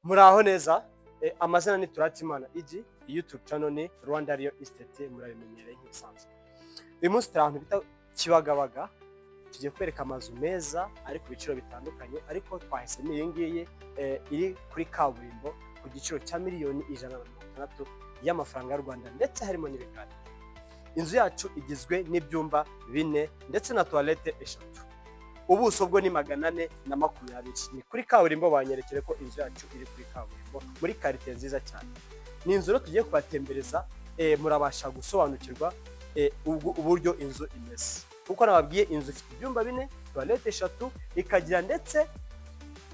Muraho neza, amazina ni Turatimana Igi, YouTube channel ni Rwanda Real Estate, murabimenyereye nk'ibisanzwe. Uyu munsi turi ahantu bita Kibagabaga, tugiye kwereka amazu meza ari ku biciro bitandukanye, ariko twahisemo iyi ngiyi iri kuri kaburimbo ku giciro cya miliyoni 160 y'amafaranga y'u Rwanda, ndetse harimo n'ibikari. Inzu yacu igizwe n'ibyumba 4 ndetse na toilette 3. Ubuso bwo ni 420. Ni kuri kaburimbo, banyerekere ko inzu yacu iri kuri kaburimbo muri karite nziza cyane. Ni inzu rero tugiye kubatembereza, murabasha gusobanukirwa uburyo inzu imeze. Kuko nababwiye inzu ifite ibyumba 4, toilette 3, ikagira ndetse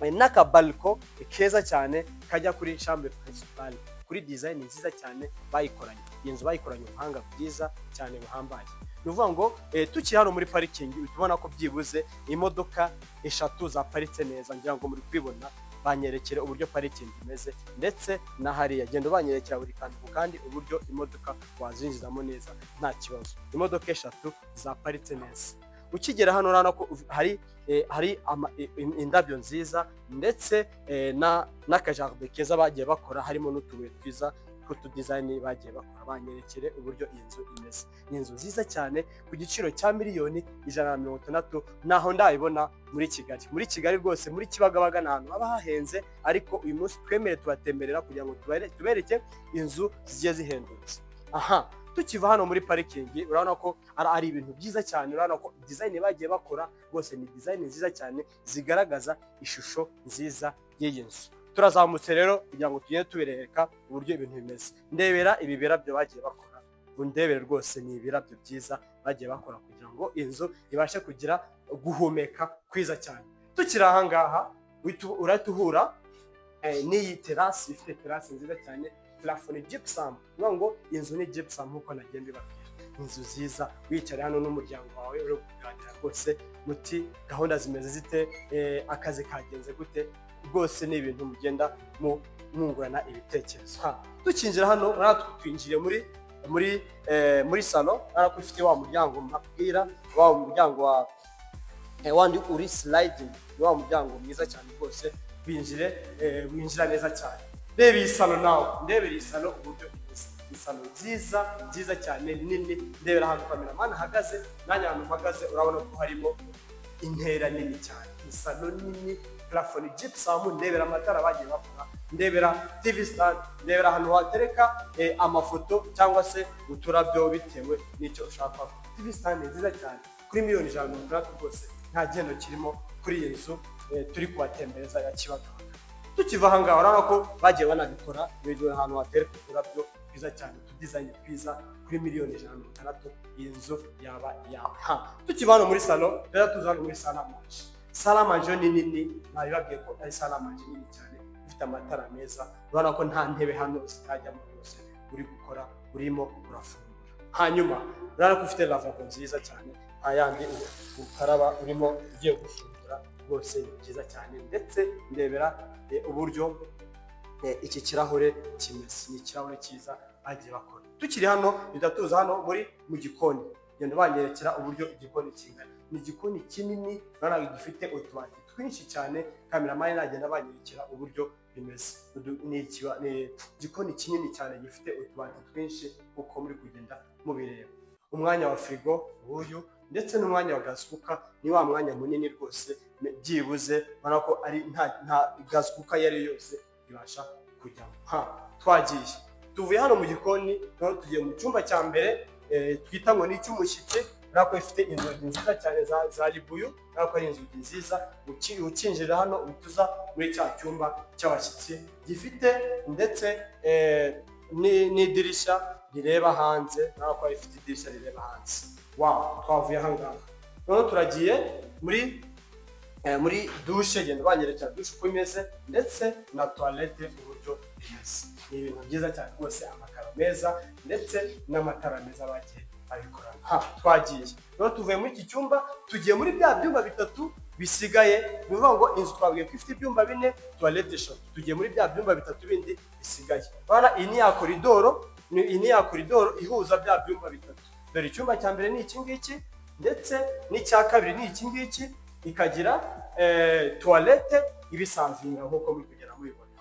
n'akabalko keza cyane kajya kuri chambre principale. Kuri design nziza cyane bayikoranye. Iyi nzu bayikoranye ubuhanga bwiza cyane buhambaye. Nuvuga ngo tukiri hano muri parking, tubona ko byibuze imodoka 3 zaparitse neza, ngira ngo muri kwibona. Banyerekere uburyo parking imeze, ndetse na hariya gendo banyerekera buri kantu kandi uburyo imodoka wazinjizamo neza nta kibazo. Imodoka 3 zaparitse neza. Ukigera hano urana ko hari indabyo nziza, ndetse n'akajardin keza bagiye bakora, harimo n'utubuye twiza kutu design bagiye bakora. Banyerekere uburyo iyi nzu imeze. Ni inzu nziza cyane ku giciro cya miliyoni 160, naho ndayibona muri Kigali. Muri Kigali rwose, muri Kibagabaga n'ahantu haba hahenze, ariko uyu munsi twemere tubatemberera kugira ngo tubereke inzu zigiye zihendutse. Aha, tukiva hano muri parking, urabona ko ari ibintu byiza cyane. Urabona ko design bagiye bakora rwose ni design nziza cyane, zigaragaza ishusho nziza y'iyi nzu. Turazamutse rero kugira ngo tugiye tubereka uburyo ibintu bimeze. Ndebera ibi birabyo bagiye bakora, ndebere rwose ni ibirabyo byiza bagiye bakora kugira ngo inzu ibashe kugira guhumeka kwiza cyane. Tukiri aha ngaha uratuhura n'iyi terasi, ifite terasi nziza cyane, plafond gypsum. Ngo inzu ni gypsum nkuko nagenda babwira. Inzu nziza, wicara hano n'umuryango wawe uri kuganira rwose muti gahunda zimeze zite, akazi kagenze gute, rwose ni ibintu mugenda mwungurana ibitekerezo. Tukinjira hano twinjire muri salon, ariko ifite wa muryango mpabwira, wa muryango wa wandi uri sliding, wa muryango mwiza cyane rwose. Winjira neza cyane. Reba iyi salon nawe, ndebera iyi salon uburyo imeze. Iyi salon nziza cyane nini. Ndebera ahantu cameraman ahagaze, nanya ahantu mpagaze urabona ko harimo intera nini cyane. Iyi salon nini, plafond gypsum, ndebera amatara bagiye bakora, ndebera TV stand, ndebera ahantu watereka amafoto cyangwa se uturabyo bitewe n'icyo ushaka. TV stand nziza cyane kuri miliyoni 160 rwose, nta gendo kirimo kuri iyi nzu turi kubatembereza ya Kibagabaga. Tukiva aha ngaha urabona ko bagiye banabikora, bigiye ahantu hatereka uturabyo twiza cyane, tudesign twiza kuri miliyoni 160. Iyi nzu yaba yawe. Tukiva hano muri salon rero tuzana muri salle à manger. Salle à manger ni nini, nabibabwiye ko ari salle à manger nini cyane, ifite amatara meza. Urabona ko nta ntebe hano zitajyamo rwose, uri gukora urimo urafungura. Hanyuma urabona ko ufite lavabo nziza cyane, ayandi ukaraba urimo ugiye gufungura, rwose ni byiza cyane. Ndetse ndebera uburyo iki kirahure kimeze, ni ikirahure cyiza bagiye bakora. Tukiri hano bidatuza hano mu gikoni, genda banyerekera uburyo igikoni kingana. Ni igikoni kinini, urabona gifite utubati twinshi cyane. Cameraman nagenda banyerekera uburyo bimeze. Ni igikoni kinini cyane gifite utubati twinshi uko muri kugenda mubireba. Umwanya wa frigo uyu, ndetse n'umwanya wa gas cooker, ni wa mwanya munini rwose, byibuze urabona ko ari nta gas cooker yari yose ibasha kujyamo. Twagiye tuvuye hano mu gikoni, none tugiye mu cyumba cya mbere, twita ngo ni icy'umushyitsi. Urabona ko ifite inzugi nziza cyane za ribuyu, urabona ko ari inzugi nziza. Ukinjira hano uhita muri cya cyumba cy'abashyitsi, gifite ndetse n'idirishya rireba hanze. Urabona ko ifite idirishya rireba hanze. Twavuye aha ngaha none turagiye muri douche, genda banyerekera douche uko imeze, ndetse na toilette uburyo imeze. Ni ibintu byiza cyane rwose, amakaro meza ndetse n'amatara meza bagiye babikora. Twagiye none tuvuye muri iki cyumba, tugiye muri bya byumba 3 bisigaye. Ni ukuvuga ngo inzu twabwiye ko ifite ibyumba 4, toilette 3. Tugiye muri bya byumba 3 bindi bisigaye. Urabona iyi ni ya koridoro ihuza bya byumba 3. Dore icyumba cya mbere ni iki ngiki, ndetse n'icya kabiri ni iki ngiki, ikagira toilette ibisanzinga nk'uko muri kugera mubibona.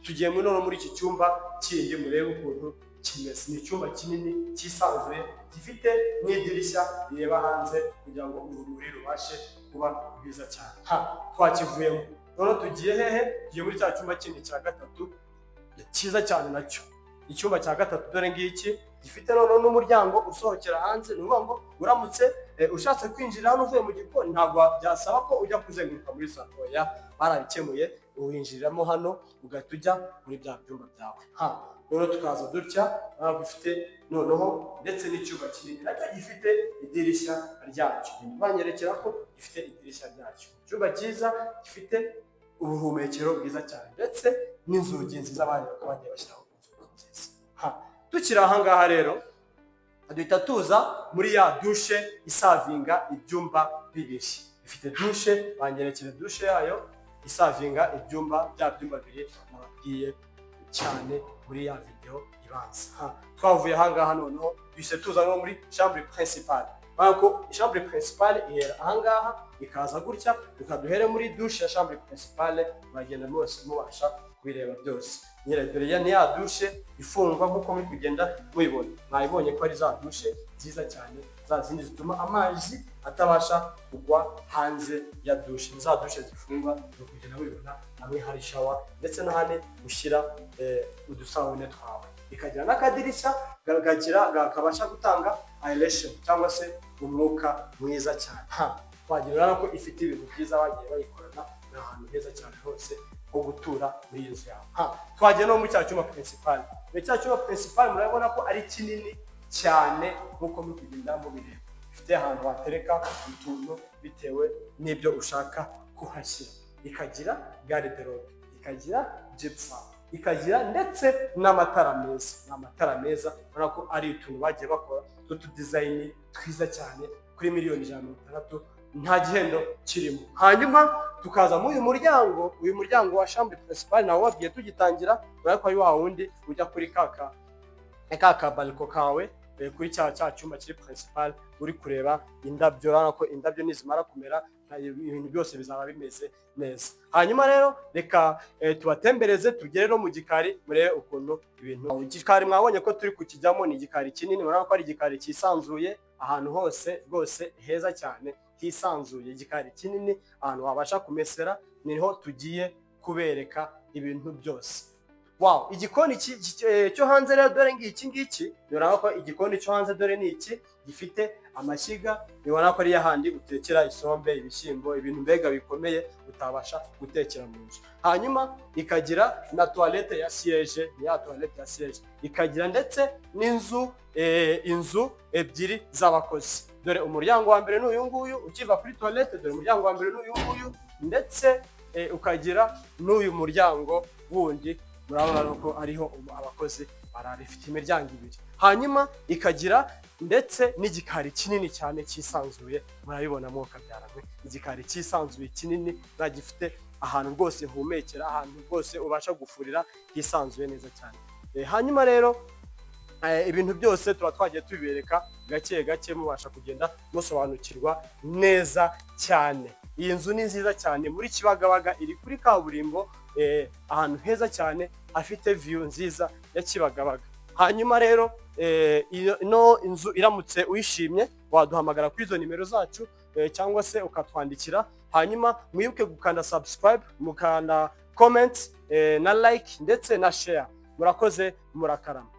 tugiye muri iki cyumba kindi murebe ukuntu kimeze. Ni icyumba kinini cyisanzuye gifite n'idirishya rireba hanze kugira ngo urumuri rubashe kuba rwiza cyane. Twakivuyemo none tugiye hehe? Tugiye muri cya cyumba kindi cya gatatu cyiza cyane nacyo. Icyumba cya gatatu dore ngiki gifite noneho n'umuryango usohokera hanze. Ni ukuvuga ngo uramutse ushatse kwinjira hano uvuye mu gikoni ntabwo byasaba ko ujya kuzenguruka muri salo, barabikemuye, winjiriramo hano ugahita ujya muri bya byumba byawe. Noneho tukaza dutya bifite noneho ndetse n'icyumba kinini nacyo gifite idirishya ryacyo. Banyerekera ko gifite idirishya ryacyo. Icyumba cyiza gifite ubuhumekero bwiza cyane ndetse n'inzugi nziza bagiye bashyiraho inzugi nziza. Tukiri aha ngaha rero duhita tuza muri ya dushe isavinga ibyumba bibiri. Ifite dushe, banyerekera dushe yayo isavinga ibyumba bya byumba bibiri nababwiye cyane muri ya video ibanza. Twavuye aha ngaha noneho duhise tuza no muri chambre principale. Bako chambre principale ihera aha ngaha ikaza gutya, tukaduhere muri dushe ya chambre principale, bagenda mwese mubasha kubireba byose. Dore ya ni ya dushe ifungwa nk'uko muri kugenda mubibona. Mwayibonye ko ari za dushe nziza cyane, za zindi zituma amazi atabasha kugwa hanze ya dushe. Za dushe zifungwa no kugenda mubibona, hamwe hari shower ndetse n'ahandi ushyira udusabune twawe. Ikagira n'akadirishya gakabasha gutanga aeration cyangwa se umwuka mwiza cyane. Wagira ko ifite ibintu byiza bagiye bayikorana n'ahantu heza cyane hose ho gutura muri iyo nzu yawe. Twagiye no muri cya cyumba principal. Muri cya cyumba principal murabona ko ari kinini cyane nk'uko muri kugenda mubireba. Ifite ahantu watereka utuntu bitewe n'ibyo ushaka kuhashyira. Ikagira garde-robe, ikagira gypsum, ikagira ndetse n'amatara meza. N'amatara meza urabona ko ari utuntu bagiye bakora tw'utu design twiza cyane kuri $160,000 nta gihendo kirimo. Hanyuma tukaza muri uyu muryango wa chambre principale nawo wagiye tugitangira, urabona ko ari wa wundi ujya kuri kaka balcon kawe kuri cya cyumba kiri principal, uri kureba indabyo. Urabona ko indabyo nizimara kumera ibintu byose bizaba bimeze neza. Hanyuma rero reka tubatembereze tugere no mu gikari murebe ukuntu ibintu. Igikari mwabonye ko turi kukijyamo, ni igikari kinini, urabona ko ari igikari cyisanzuye ahantu hose rwose heza cyane hisanzuye. Igikari kinini ahantu wabasha kumesera, niho tugiye kubereka ibintu byose. Wow, igikoni cyo hanze rero dore ngiki, urabona ko igikoni cyo hanze dore ni iki, gifite amashyiga. Ubona ko ari yahandi utekera isombe, ibishyimbo, ibintu mbega bikomeye utabasha gutekera mu nzu. Hanyuma ikagira na toilette ya siège, ya toilette ya siège. Ikagira ndetse n'inzu inzu ebyiri z'abakozi. Dore umuryango wa mbere n'uyu nguyu ukiva kuri toilette, dore umuryango wa mbere n'uyu nguyu ndetse ukagira n'uyu muryango wundi. Murabona ko ariho abakozi barara, ifite imiryango ibiri. Hanyuma ikagira ndetse n'igikari kinini cyane cyisanzuye, murabibona mwuka byaramwe. Igikari cyisanzuye kinini gifite ahantu rwose humekera, ahantu rwose ubasha gufurira hisanzuye neza cyane. Hanyuma rero ibintu byose tuba twagiye tubibereka gake gake, mubasha kugenda musobanukirwa neza cyane. Iyi nzu ni nziza cyane muri Kibagabaga, iri kuri kaburimbo, ahantu heza cyane afite view nziza ya Kibagabaga. Hanyuma rero ino inzu iramutse uyishimye waduhamagara kuri izo nimero zacu cyangwa se ukatwandikira. Hanyuma mwibuke gukanda subscribe, mukanda comment na like ndetse na share. Murakoze, murakarama.